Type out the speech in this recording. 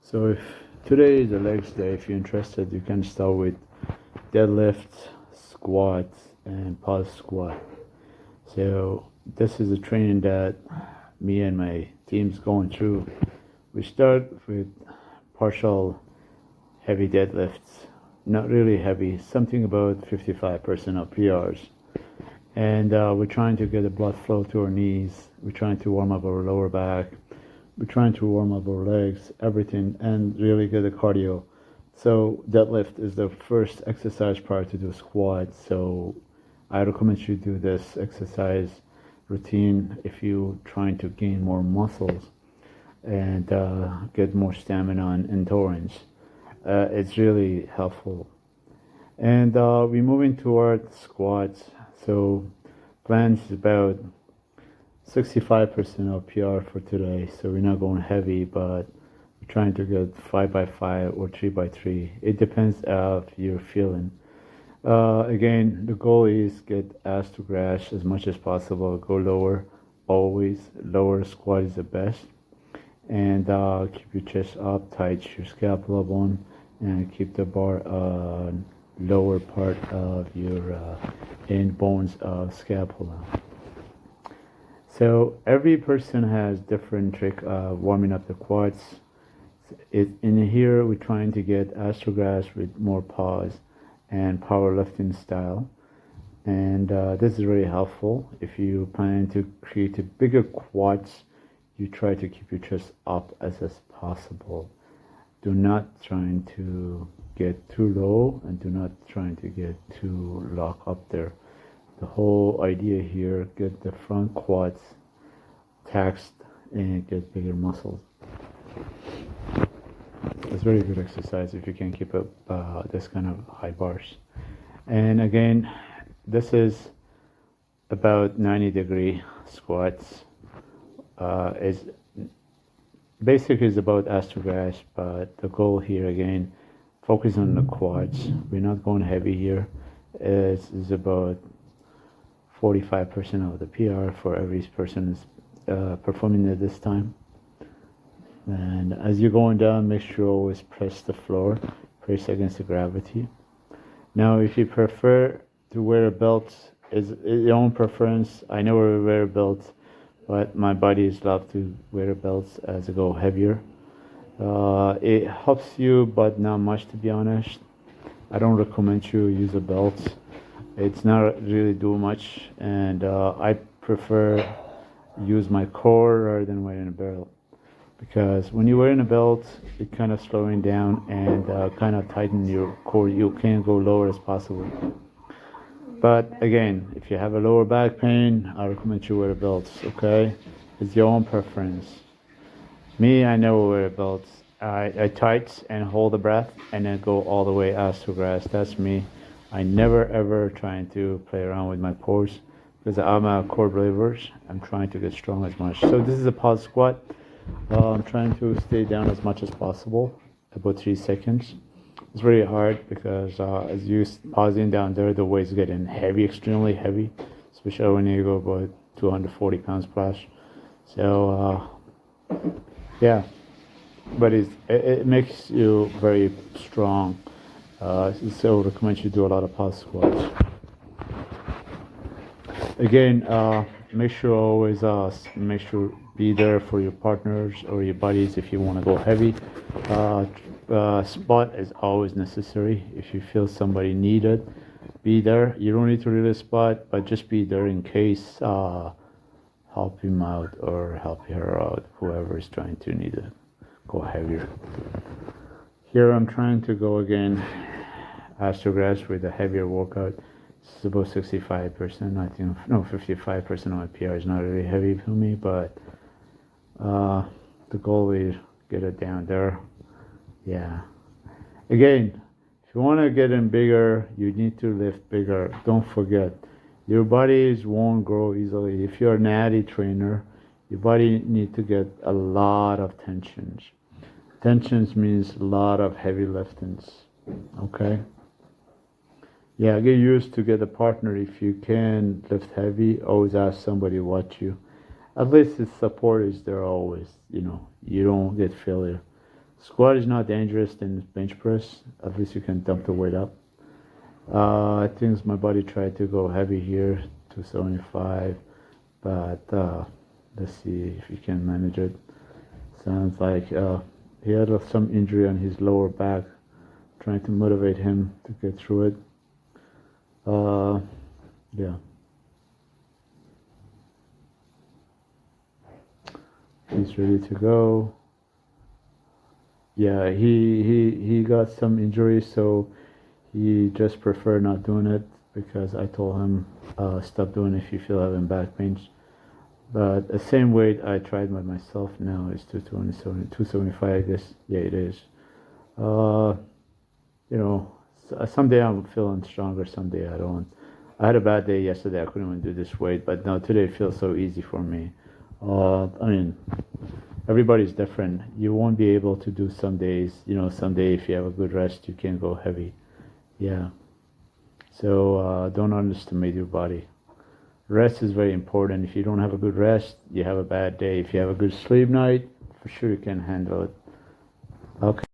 So if today is the legs day, if you're interested, you can start with deadlifts, squats, and pause squat. So this is a training that me and my team's going through. We start with partial heavy deadlifts, not really heavy, something about 55% of PRs. And we're trying to get the blood flow to our knees. We're trying to warm up our lower back. We're trying to warm up our legs, everything, and really get the cardio. So deadlift is the first exercise prior to do squat. So I recommend you do this exercise routine if you're trying to gain more muscles and get more stamina and endurance. It's really helpful. And we're moving toward squats. So plan is about 65% of PR for today. So we're not going heavy, but we're trying to get 5x5 or 3x3. It depends how you're feeling. Again, the goal is get ass to grass as much as possible. Go lower, always. Lower squat is the best. And keep your chest up, tight your scapula bone, and keep the bar lower part of your end bones of scapula. So every person has different trick warming up the quads. In here, we're trying to get astrograph with more pause and powerlifting style. And this is very helpful. If you plan to create a bigger quads, you try to keep your chest up as possible. Do not trying to get too low and do not trying to get too lock up there. The whole idea here, get the front quads taxed and get bigger muscles. It's very good exercise if you can keep up this kind of high bars. And again, this is about 90-degree squats. Is basically is about astrograph, but the goal here again, focus on the quads. We're not going heavy here. Is about 45% of the PR for every person is performing at this time. And as you're going down, make sure you always press the floor, press against the gravity. Now, if you prefer to wear a belt, is your own preference. I never wear a belt, but my buddies love to wear belts as they go heavier. It helps you, but not much, to be honest. I don't recommend you use a belt. It's not really do much, and I prefer use my core rather than wearing a belt, because when you're wearing a belt, it kind of slowing down and kind of tighten your core. You can't go lower as possible. But again, if you have a lower back pain, I recommend you wear a belt. Okay, it's your own preference. Me, I never wear a belt. I tight and hold the breath and then go all the way ass to grass. That's me. I never ever trying to play around with my cores because I'm a core believer. I'm trying to get strong as much. So this is a pause squat. I'm trying to stay down as much as possible, about 3 seconds. It's very hard because as you pausing down there, the weight's getting heavy, extremely heavy, especially when you go about 240 pounds plus. So yeah, but it makes you very strong. So I recommend you do a lot of pause squats. Again, make sure always make sure be there for your partners or your buddies if you want to go heavy. Spot is always necessary. If you feel somebody needed, be there. You don't need to really spot, but just be there in case. Help him out or help her out, whoever is trying to need to go heavier. Here I'm trying to go again astrograph with a heavier workout. It's about 65%. I think 55% of my PR is not really heavy for me, but the goal is get it down there. Yeah. Again, if you want to get in bigger, you need to lift bigger. Don't forget, your bodies won't grow easily. If you're a natty trainer, your body need to get a lot of tensions. Tensions means a lot of heavy liftings. Okay. Yeah, get used to get a partner. If you can lift heavy, always ask somebody watch you. At least the support is there always, you don't get failure. Squat is not dangerous than bench press. At least you can dump the weight up. I think my body tried to go heavy here, 275, but let's see if he can manage it. Sounds like he had some injury on his lower back. Trying to motivate him to get through it. Yeah. He's ready to go. Yeah, he got some injuries, so he just preferred not doing it because I told him stop doing it if you feel having back pain. But the same weight I tried by myself now is 275, I guess. Yeah, it is. You know, someday I'm feeling stronger, someday I don't. I had a bad day yesterday. I couldn't even do this weight, but now today it feels so easy for me. I mean, everybody's different. You won't be able to do some days. You know, someday if you have a good rest, you can go heavy. Yeah. So don't underestimate your body. Rest is very important. If you don't have a good rest, you have a bad day. If you have a good sleep night, for sure you can handle it. Okay.